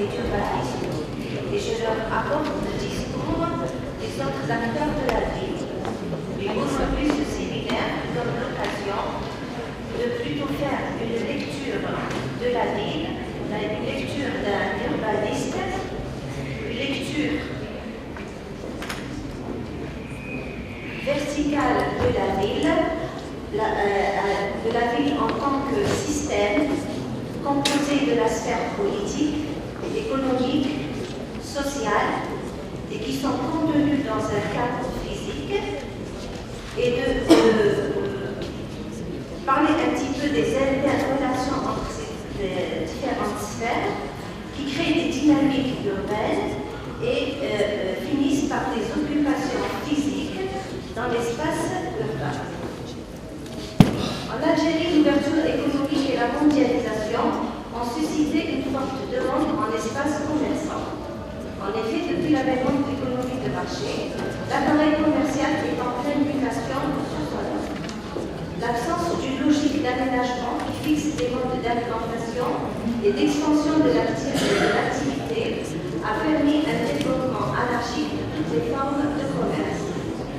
et urbanistes, et je leur apporte le discours des autres acteurs de la ville. Et aujourd'hui, ce séminaire nous donne l'occasion de plutôt faire une lecture de la ville, une lecture d'un urbaniste, une lecture verticale de la ville en tant que système composé de la sphère politique, économique, sociale, et qui sont contenus dans un cadre physique, et de parler un petit peu des interrelations entre ces différentes sphères qui créent des dynamiques urbaines et finissent par des occupations physiques dans l'espace urbain. En Algérie, l'ouverture économique et la mondialisation ont suscité une forte demande en espace commerçant. En effet, depuis l'avènement de l'économie de marché, l'appareil commercial est en pleine mutation sur son œuvre. L'absence d'une logique d'aménagement qui fixe des modes d'implantation et d'expansion de l'activité a permis un développement anarchique de toutes les formes de commerce.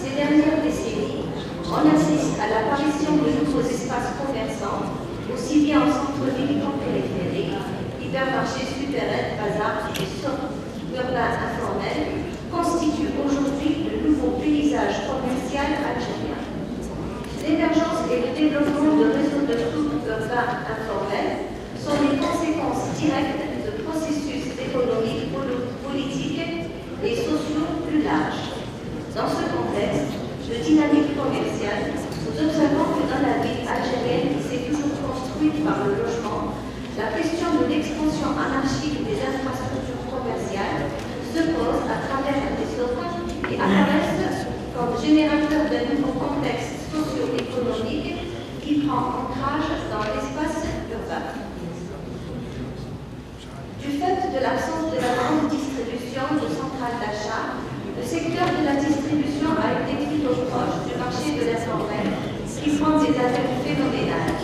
Ces dernières décennies, on assiste à l'apparition de nouveaux espaces commerçants, aussi bien en centre-ville qu'en périphérie, hypermarchés, supérettes, bazars et sortes urbains informels constituent aujourd'hui le nouveau paysage commercial algérien. L'émergence et le développement de réseaux de troupes urbains informels sont les conséquences directes de processus économiques, politiques et sociaux plus larges. Dans ce contexte de dynamique commerciale, nous observons que dans la ville algérienne qui s'est toujours construite par le logement, la question de l'expansion anarchique des infrastructures commerciales se pose à travers des offres et apparaissent comme générateurs d'un nouveau contexte socio-économique qui prend ancrage dans l'espace urbain. Du fait de l'absence de la grande distribution de centrales d'achat, le secteur de la distribution a été plutôt proche du marché de l'informel, qui prend des allures phénoménales.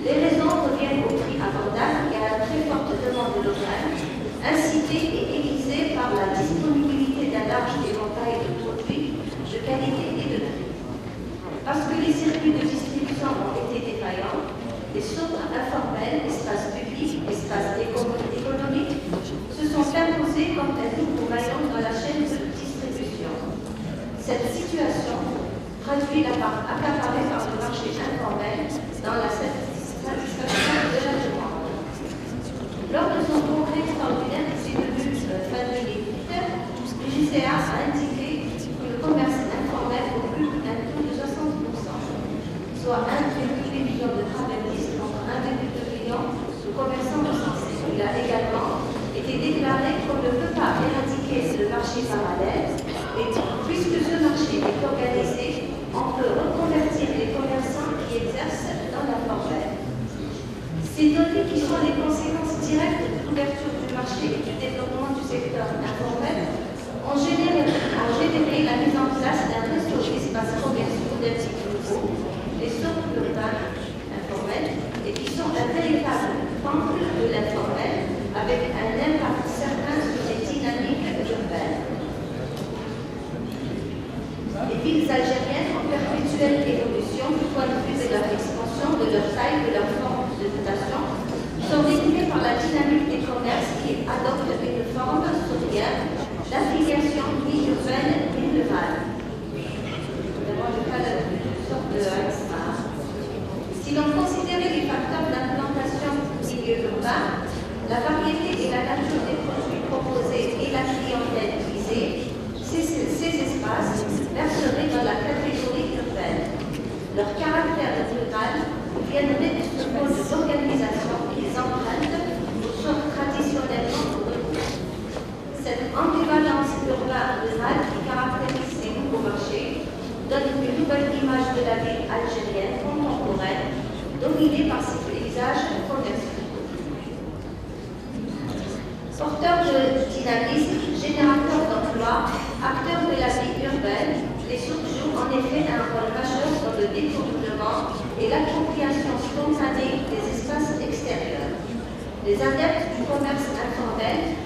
Les raisons reviennent au prix abordable et à la très forte demande locale, incitée et aiguisée par la disponibilité d'un large éventail de produits de qualité et de prix. Parce que les circuits de distribution ont été défaillants, les sources informelles, espaces publics, espaces économiques, se sont imposés comme un nouveau maillon dans la chaîne de distribution. Cette situation traduit la part accaparée par le marché informel dans la satisfaction de la demande. Lors de son congrès extraordinaire qui s'est tenu fin 2008, l'UJCA a indiqué que le commerce informel occupe un taux de 60%, soit 1,8 million de travaillistes contre 1,2 million de commerçants recensés. Il a également été déclaré qu'on ne peut pas éradiquer le marché parallèle, et puisque ce marché est organisé, on peut reconvertir les commerçants qui exercent dans l'informel. Ces données qui sont les conséquences directes de l'ouverture du marché et du développement du secteur informel ont généré la mise en place d'un réseau d'espaces commerciaux d'un type nouveau, les centres urbains informels, et qui sont un véritable temple de l'informel avec un impact certain sur les dynamiques urbaines. Les villes algériennes en perpétuelle évolution du point de vue de leur expansion, de leur taille, de leur forme de dotation, sont régulées par la dynamique des commerces qui adoptent une forme souriante d'affiliation mi-urbaine mi-rurale. Nous avons le cas d'une sorte de Alzheimer. Si l'on considérait les facteurs d'implantation milieu urbain, la variété et la nature des produits proposés et la clientèle visée, ces espaces verseraient dans la catégorie urbaine. Leur caractère rural viendrait de ce mode d'organisation qui les emprunte aux sortes traditionnellement regroupées. Cette ambivalence urbain-rurale qui caractérise ces nouveaux marchés donne une nouvelle image de la ville algérienne contemporaine, dominée par ses paysages commerciaux. Porteurs de dynamisme, générateurs d'emplois, acteurs de la vie urbaine, les sources jouent en effet un rôle majeur dans le détournement et l'appropriation spontanée des espaces extérieurs. Les adeptes du commerce informel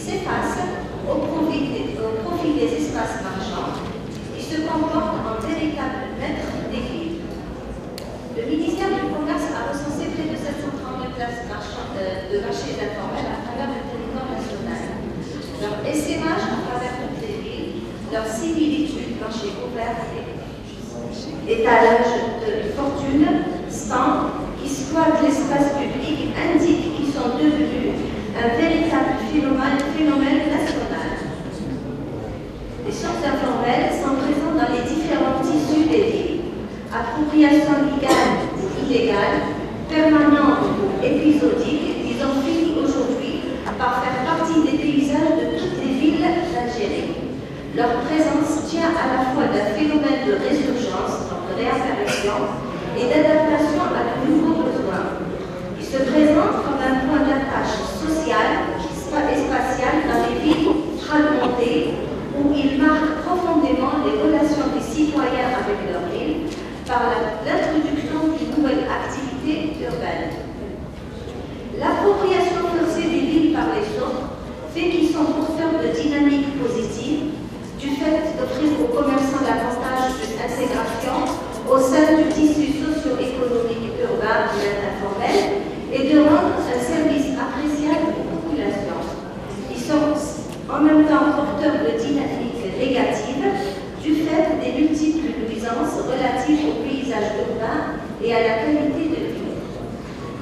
s'efface au profit des espaces marchands qui se comportent en véritables maîtres des villes. Le ministère du Commerce a recensé près de 732 places de marchés informels à travers le territoire national. Leur essaimage à travers toutes les villes, leur similitude, marché ouvert et étalage de fortune, stands qui squattent l'espace public, indiquent qu'ils sont devenus un véritable phénomène national. Les shops informels sont présents dans les différents tissus des villes. Appropriation légale ou illégale, permanente ou épisodique, ils ont fini aujourd'hui par faire partie des paysages de toutes les villes d'Algérie. Leur présence tient à la fois d'un phénomène de résurgence, donc de réapparition, et d'adaptation à de nouveaux besoins. Ils se présentent comme un point d'attache social et spatial dans les villes fragmentées où ils marquent profondément les relations des citoyens avec leur ville par l'introduction d'une nouvelle activité urbaine. L'appropriation forcée des villes par les autres fait qu'ils sont porteurs de dynamiques positives du fait d'offrir aux commerçants l'avantage d'une intégration au sein du tissu socio-économique urbain et informel et de rendre un service appréciable aux populations. Ils sont en même temps porteurs de dynamiques négatives du fait des multiples nuisances relatives au paysage urbain et à la qualité de vie.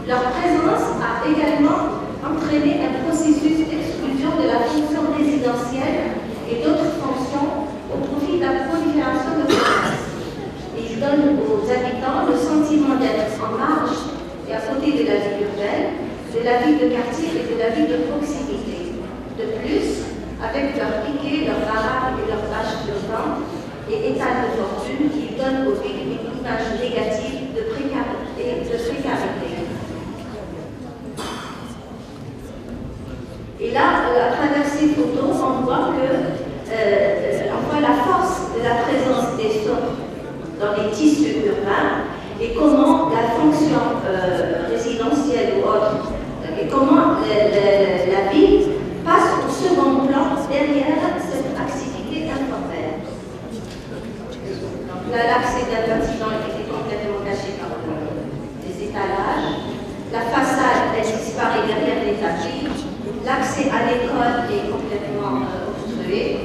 Leur présence a également entraîné un processus d'exclusion de la fonction résidentielle et d'autres fonctions au profit de la prolifération de commerce. Ils donnent aux habitants le sentiment d'être en marge et à côté de la vie urbaine, de la vie de quartier et de la vie de proximité. De plus, avec leurs piquets, leurs baraques et leurs tâches urbaines et états de fortune, ils donnent aux villes une image négative de précarité. Et là, à travers ces photos, on voit la force de la présence des shops dans les tissus urbains et comment la fonction résidentielle ou autre, et comment la ville passe au second plan derrière cette activité informelle. Donc là, l'accès d'un bâtiment était complètement caché par les étalages. La façade, elle disparaît derrière les tapis. L'accès à l'école est complètement obstrué.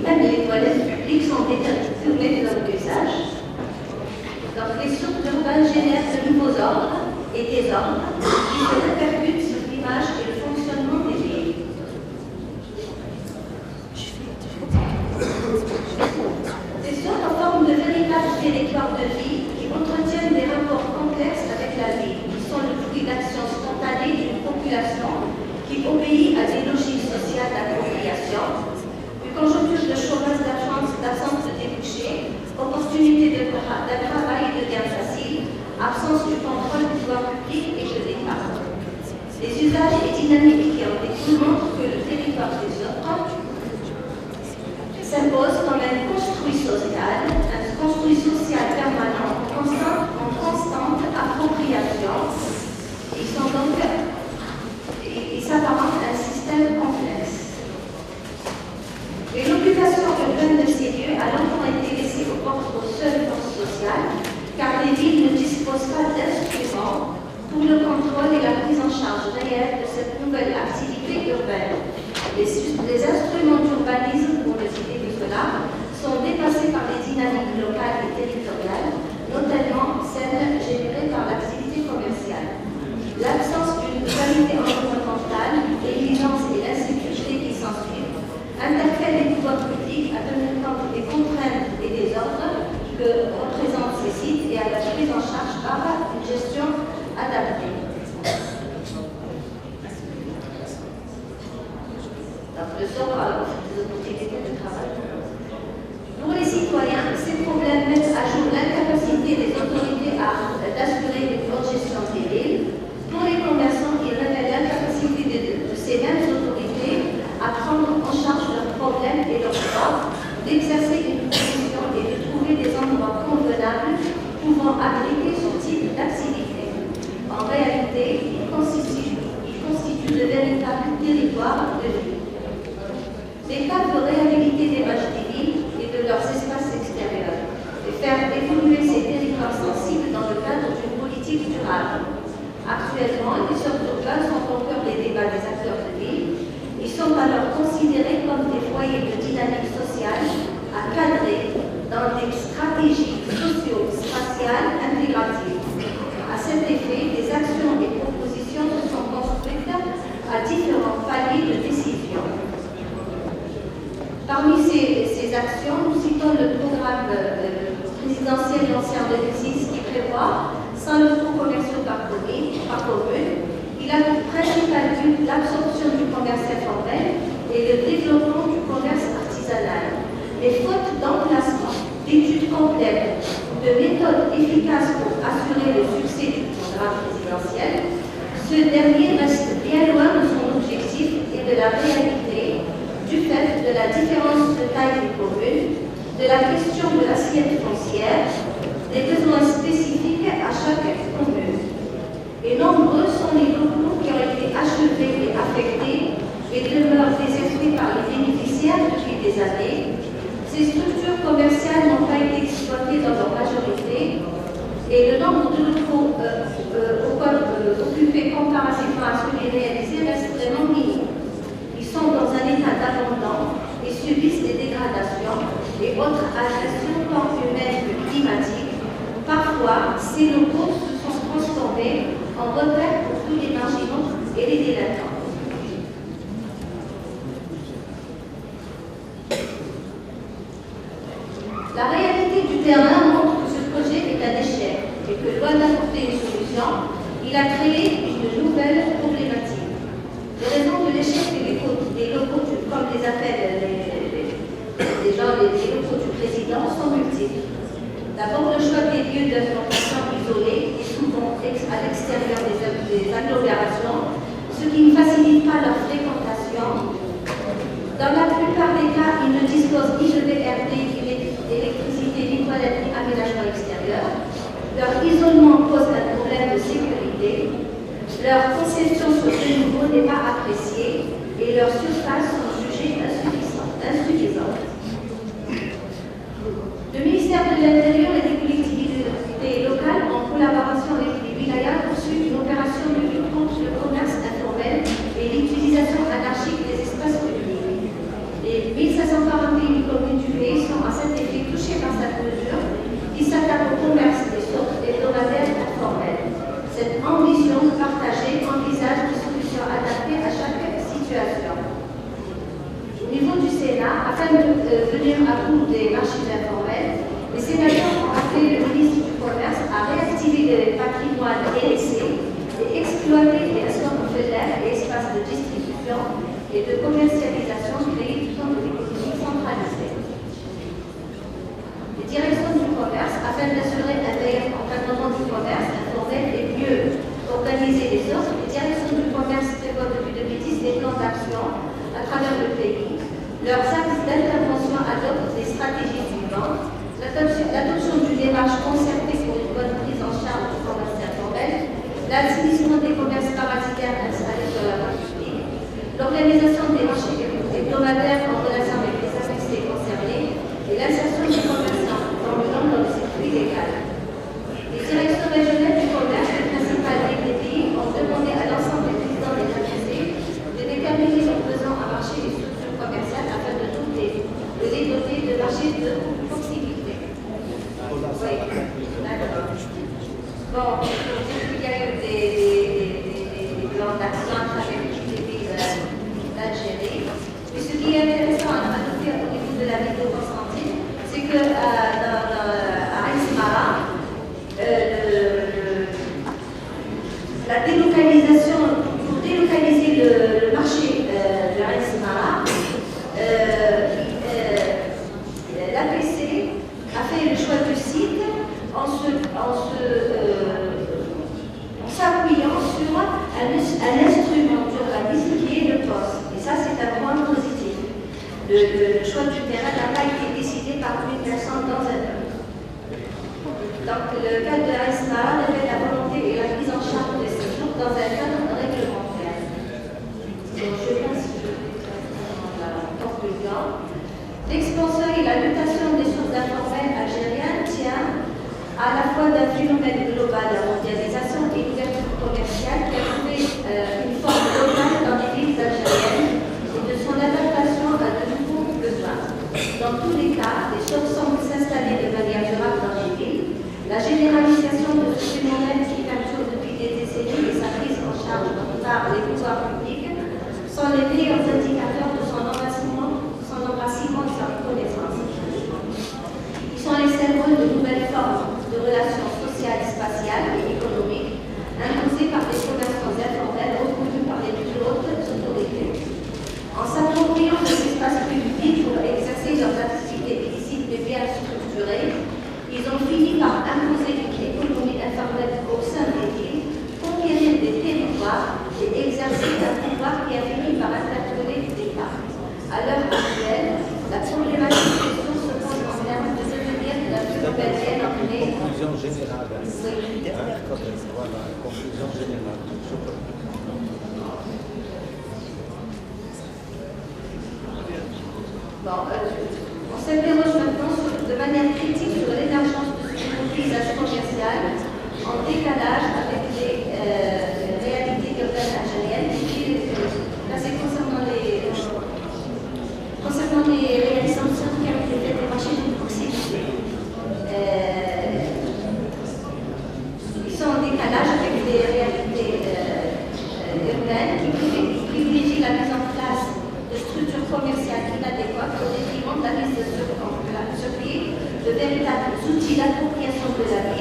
Même les toilettes publiques sont détournées de leur usage. Donc les soupes urbains génèrent de nouveaux ordres et désordres qui se répercutent sur l'image et le fonctionnement des villes. Ces soupes forment de véritables territoires de vie qui entretiennent des rapports complexes avec la ville. Ils sont le fruit d'actions spontanées d'une population qui obéit à des logiques sociales d'appropriation, une conjoncture de chômage, d'absence de débouchés, opportunité d'un travail et de gains faciles, absence du contrôle du pouvoir public et de l'État. Les usages et dynamiques qui en découlent montrent que le territoire des autres s'impose comme un construit social permanent, en constante appropriation. Ils s'apparentent à un système complexe. Et l'occupation urbaine de ces lieux a longtemps été laissée aux seules forces sociales, car les villes ne disposent pas d'instruments pour le contrôle et la prise en charge réelle de cette nouvelle activité urbaine. Les instruments d'urbanisme, pour le citer de cela, sont dépassés par les dynamiques locales et territoriales, notamment celles générées par l'activité commerciale. L'absence d'une qualité environnementale, l'exigence et l'insécurité qui s'ensuivent interpellent les pouvoirs publics à tenir compte des contraintes et des ordres que représentent ces sites et à la prise en charge par une gestion adaptée. Donc, le sort des opportunités de travail. Pour les citoyens, ces problèmes mettent à jour l'incapacité des autorités d'assurer une bonne gestion des villes. Pour les commerçants, ils révèlent l'incapacité de ces mêmes autorités à prendre en charge leurs problèmes et leurs droits, d'exercer une profession et de trouver des endroits convenables pouvant abriter ce type d'activité. En réalité, ils constituent de véritables territoires actions, nous citons le programme présidentiel lancé en 2006 qui prévoit 100 locaux commerciaux par commune. Il a pour principal but l'absorption du commerce informel et le développement du commerce artisanal. Mais faute d'emplacement, d'études complètes, de méthodes efficaces pour assurer le succès du programme présidentiel, ce dernier reste bien loin de son objectif et de la réalité du fait de la différence de taille des communes, de la question de l'assiette foncière, des besoins spécifiques à chaque commune. Et nombreux sont les locaux qui ont été achevés et affectés et demeurent désertés par les bénéficiaires depuis des années. Ces structures commerciales n'ont pas été exploitées dans leur majorité et le nombre de locaux occupés comparativement à celui réalisé reste vraiment minime. Ils sont dans un état d'abandon et subissent des dégradations et autres agressions tant humaines que climatiques. Parfois, ces locaux se sont transformés en repères pour tous les marginaux et les délinquants. La réalité du terrain montre que ce projet est un échec et que, loin d'apporter une solution, il a créé une nouvelle problématique. Les raisons de l'échec des locaux, comme les appellent les locaux du président, sont multiples. D'abord, le choix des lieux d'implantation isolés et souvent à l'extérieur des agglomérations, ce qui ne facilite pas leur fréquentation. Dans la plupart des cas, ils ne disposent ni de VRD, ni d'électricité, ni toilettes, ni aménagement extérieur. Leur isolement pose un problème de sécurité. Leur conception sur ce niveau n'est pas appréciée et leurs surfaces sont jugées insuffisantes. Le ministère de l'Intérieur et des collectivités locales, en collaboration avec les wilayas, poursuivent une opération de lutte contre le commerce informel et l'utilisation anarchique des espaces publics. Les 1541 communes du pays sont à cet effet touchées par cette mesure qui s'attaque au commerce des sortes hebdomadaires informels. Cette ambition partagée envisage des solutions adaptées à chaque situation. Au niveau du Sénat, afin de venir à bout des marchés informels, les sénateurs ont appelé le ministre du Commerce à réactiver les patrimoines délaissés et exploiter les réseaux orphelins et espaces de distribution et de commercialisation créés tout dans l'économie centralisée. Les directions du commerce, afin d'assurer un meilleur encadrement du commerce informel et mieux organiser les offres, les directions du commerce prévoient depuis 2010 des plans d'action à travers le pays. Leurs axes d'intervention adoptent des stratégies suivantes: l'adoption d'une démarche concertée pour une bonne prise en charge du commerce informel, l'assainissement des commerces parasitaires installés sur la voie publique, l'organisation des marchés hebdomadaires en relation avec les affectés concernés et l'insertion des commerçants dans le circuit légal. Les directions régionales du commerce et principales DPI ont demandé à l'ensemble des présidents des affectés de déterminer leurs besoins à marché des structures commerciales afin de les doter de marchés de proximité. Oui, d'accord. Bon, il y a eu des plans d'action à travers les pays d'Algérie. Mais ce qui est intéressant à noter au niveau de la vidéo Constantine, c'est que à Aïs-Mara, la délocalisation, pour délocaliser le marché de Aïs-Mara, l'APC a fait le choix du site en s'appuyant sur un instrument d'urbanisme qui est le POS. Et ça, c'est un point positif. Le choix du terrain n'a pas été décidé par une personne dans un homme. Donc, le cadre de l'ASMA révèle la volonté et la prise en charge des séjours dans un cadre réglementaire. Donc, je pense que je vais la conclusion. L'expansion et la mutation des sources informelles algériennes tient à la fois d'un phénomène global de mondialisation et d'ouverture commerciale qui a trouvé une forme locale dans les villes algériennes et de son adaptation à de nouveaux besoins. Dans tous les cas, les choses semblent s'installer de manière durable dans les villes. La généralisation de ce phénomène qui perdure depuis des décennies et sa prise en charge par les pouvoirs publics sont les meilleurs indicateurs de son embrassement et sa reconnaissance. On s'interroge maintenant de manière critique sur l'émergence de ce paysage commercial en décalage avec les réalités urbaines algériennes. Là, c'est concernant les réalisations qui ont été faites des marchés de proximité. Ils sont en décalage avec les réalités urbaines qui privilégient la mise en place de structures commerciales inadéquates au détriment de la mise sur pied de véritables outils d'appropriation de la vie